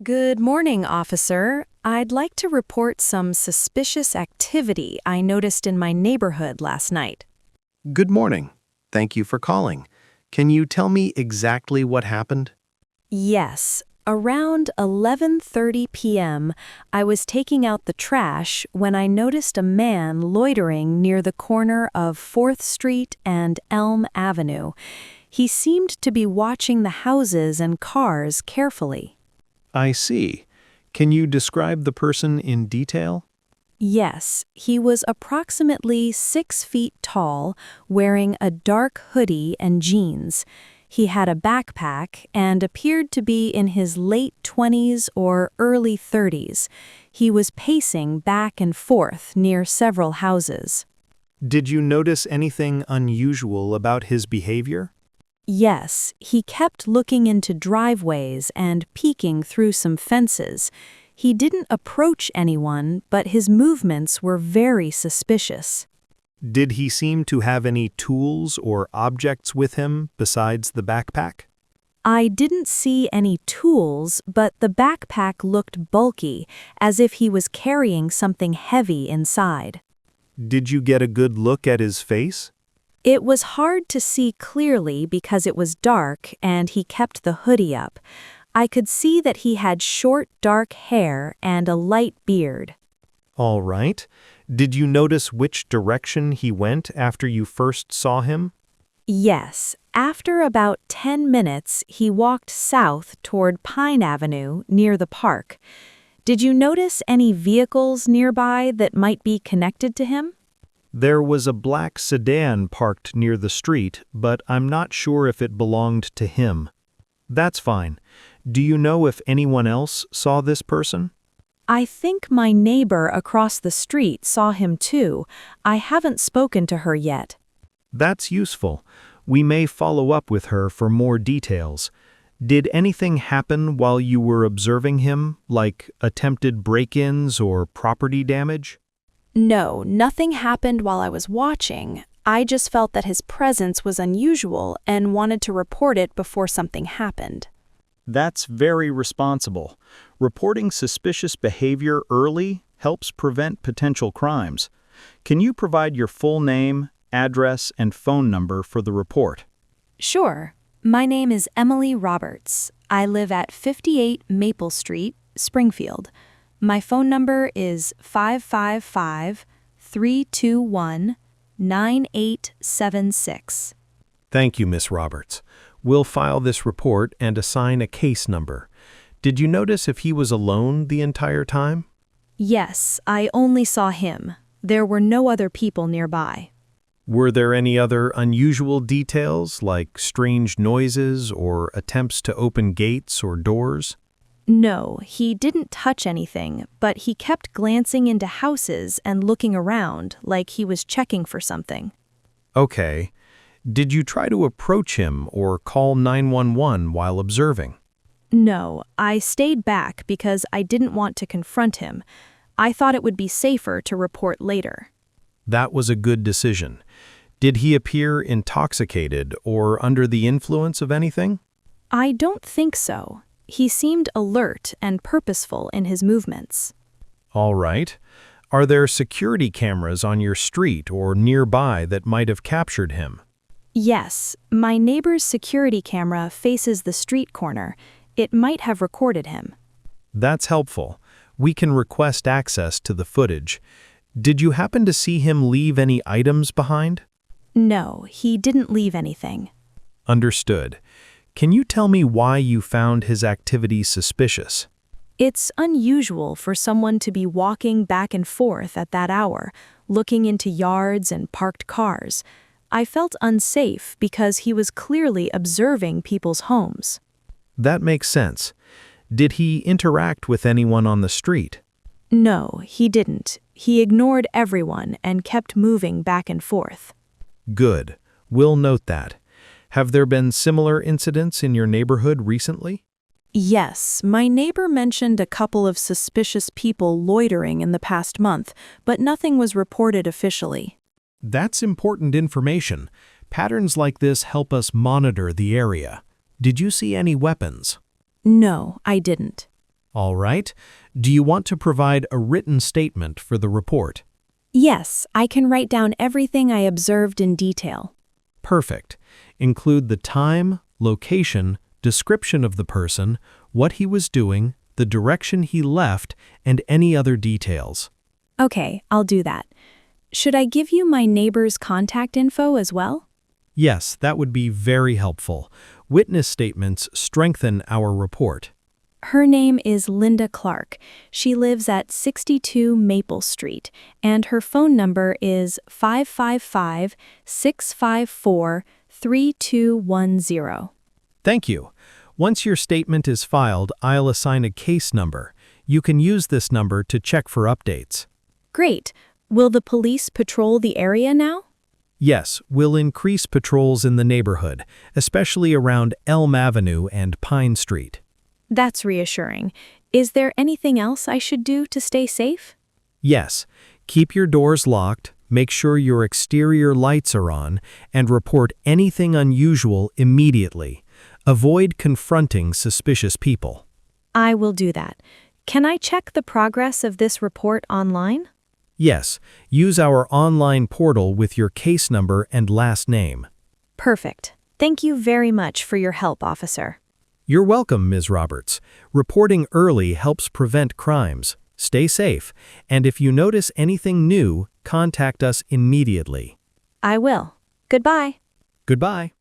Good morning, officer. I'd like to report some suspicious activity I noticed in my neighborhood last night. Good morning. Thank you for calling. Can you tell me exactly what happened? Yes, around 11:30 p.m., I was taking out the trash when I noticed a man loitering near the corner of 4th Street and Elm Avenue. He seemed to be watching the houses and cars carefully. I see. Can you describe the person in detail? Yes, he was approximately 6 feet tall, wearing a dark hoodie and jeans. He had a backpack and appeared to be in his late 20s or early 30s. He was pacing back and forth near several houses. Did you notice anything unusual about his behavior? Yes, he kept looking into driveways and peeking through some fences. He didn't approach anyone, but his movements were very suspicious. Did he seem to have any tools or objects with him besides the backpack? I didn't see any tools, but the backpack looked bulky, as if he was carrying something heavy inside. Did you get a good look at his face? It was hard to see clearly because it was dark and he kept the hoodie up. I could see that he had short, dark hair and a light beard. All right. Did you notice which direction he went after you first saw him? Yes, after about 10 minutes, he walked south toward Pine Avenue near the park. Did you notice any vehicles nearby that might be connected to him? There was a black sedan parked near the street, but I'm not sure if it belonged to him. That's fine. Do you know if anyone else saw this person? I think my neighbor across the street saw him too. I haven't spoken to her yet. That's useful. We may follow up with her for more details. Did anything happen while you were observing him, like attempted break-ins or property damage? No, nothing happened while I was watching. I just felt that his presence was unusual and wanted to report it before something happened. That's very responsible. Reporting suspicious behavior early helps prevent potential crimes. Can you provide your full name, address, and phone number for the report? Sure. My name is Emily Roberts. I live at 58 Maple Street, Springfield. My phone number is 555-321-9876. Thank you, Miss Roberts. We'll file this report and assign a case number. Did you notice if he was alone the entire time? Yes, I only saw him. There were no other people nearby. Were there any other unusual details, like strange noises or attempts to open gates or doors? No, he didn't touch anything, but he kept glancing into houses and looking around like he was checking for something. Okay. Did you try to approach him or call 911 while observing? No, I stayed back because I didn't want to confront him. I thought it would be safer to report later. That was a good decision. Did he appear intoxicated or under the influence of anything? I don't think so. He seemed alert and purposeful in his movements. All right. Are there security cameras on your street or nearby that might have captured him? Yes, my neighbor's security camera faces the street corner. It might have recorded him. That's helpful. We can request access to the footage. Did you happen to see him leave any items behind? No, he didn't leave anything. Understood. Can you tell me why you found his activity suspicious? It's unusual for someone to be walking back and forth at that hour, looking into yards and parked cars. I felt unsafe because he was clearly observing people's homes. That makes sense. Did he interact with anyone on the street? No, he didn't. He ignored everyone and kept moving back and forth. Good. We'll note that. Have there been similar incidents in your neighborhood recently? Yes, my neighbor mentioned a couple of suspicious people loitering in the past month, but nothing was reported officially. That's important information. Patterns like this help us monitor the area. Did you see any weapons? No, I didn't. All right. Do you want to provide a written statement for the report? Yes, I can write down everything I observed in detail. Perfect. Include the time, location, description of the person, what he was doing, the direction he left, and any other details. Okay, I'll do that. Should I give you my neighbor's contact info as well? Yes, that would be very helpful. Witness statements strengthen our report. Her name is Linda Clark. She lives at 62 Maple Street, and her phone number is 555-654-3210. Thank you. Once your statement is filed, I'll assign a case number. You can use this number to check for updates. Great. Will the police patrol the area now? Yes, we'll increase patrols in the neighborhood, especially around Elm Avenue and Pine Street. That's reassuring. Is there anything else I should do to stay safe? Yes, keep your doors locked, make sure your exterior lights are on, and report anything unusual immediately. Avoid confronting suspicious people. I will do that. Can I check the progress of this report online? Yes, use our online portal with your case number and last name. Perfect. Thank you very much for your help, officer. You're welcome, Ms. Roberts. Reporting early helps prevent crimes. Stay safe, and if you notice anything new, contact us immediately. I will. Goodbye. Goodbye.